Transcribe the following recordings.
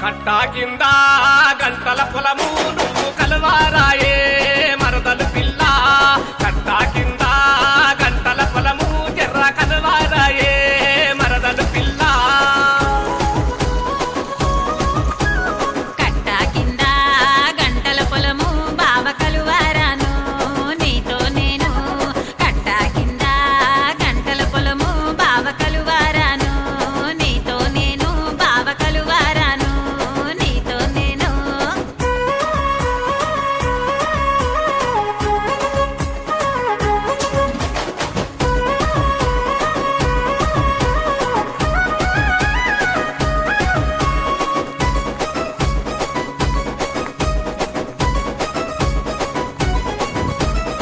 కట్టా కింద గంటల పొలము నువ్వు కలవారాయే మరదలు పిల్ల. కట్టా కింద గంటల పొలము జర్ర కలవారాయే మరదలు పిల్ల. కట్టా కింద గంటల పొలము బావ కలువారాను నీతో నేను. కట్టా కింద గంటల పొలము బావ కలువారాను నీతో నేను. బావ కలువారాను నీతో నేను.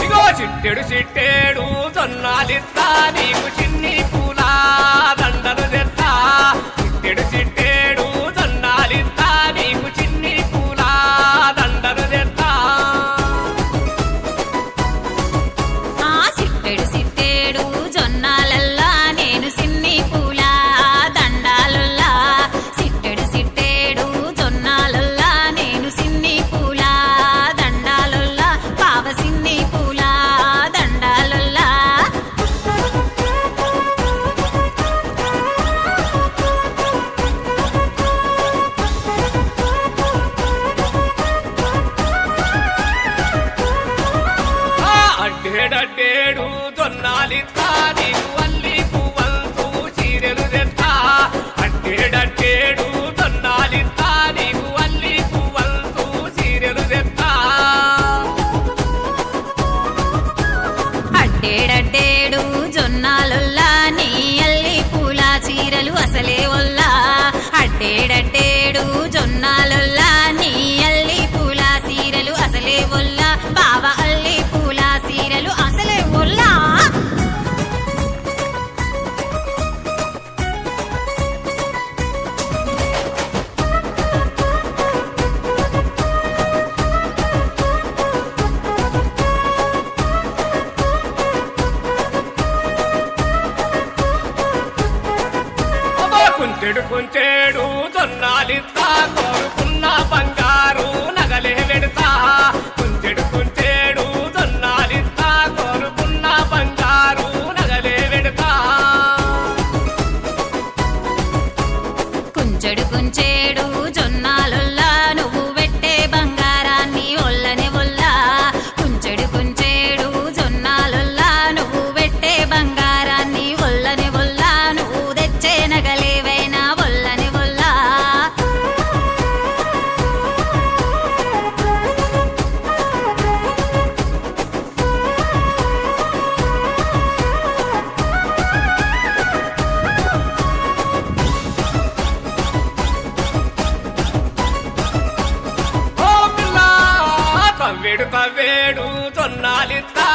ఇగో చిట్టెడు చిట్టేడు జొన్నాలిత్తా నీకు చిన్ని పూల దండలు తెత్తా. చిట్టెడు చిట్టేడు జొన్నాలిత్తా నీకు చిన్ని పూల దండలు తెత్తా. ఆ సిట్టెడు సిట్టేడు జొన్నాలల్లా నేను సిన్ని పూల దండాలల్లా. సిట్టెడు సిట్టేడు జొన్నాలల్లా నేను సిన్ని పూల దండాలల్లా. బావ సిన్ని పూల దండాలల్లా. అడ్డేడడ్డేడు జొన్నాలిత్తా నీకు అల్లి పువ్వంతు చీరెలు తెత్తా. అడ్డేడడ్డేడు జొన్నాలిత్తా నీకు అల్లి పువ్వంతు చీరెలు తెత్తా. అడ్డేడడ్డేడు జొన్నాలొల్లా నీ అల్లి పూల చీరలు అసలే ఒల్లా. అడ్డేడడ్డేడు జొన్నాలొల్లా నీ అల్లి పూల చీరలు అసలే ఒల్లా. బావ అల్లి పూల చీరలు అసలే ఒల్లా. అబ్బా కుంచెడు కుంచెడు జొన్నాలిత్తా కోరుకున్న బంగారు నగలే వెడతా. కుంచెడు కుంచెడు జొన్నాలిత్తా కోరుకున్న బంగారు నగలే వెడతా. కుంచెడు కుంచెడు జొన్నాలొల్లా నువ్వు పెట్టే బంగారాన్ని ఒల్లనే ఒల్లా. కుంచెడు కుంచెడు జొన్నాలొల్లా నువ్వు పెట్టే బంగారాన్ని ఒల్లనే ఒల్లా. నువ్వు తెచ్చే నగలేవైనా ఒల్లనే ఒల్లా. ఓ పిల్ల తవ్వేడు తవ్వేడు జొన్నాలిత్తా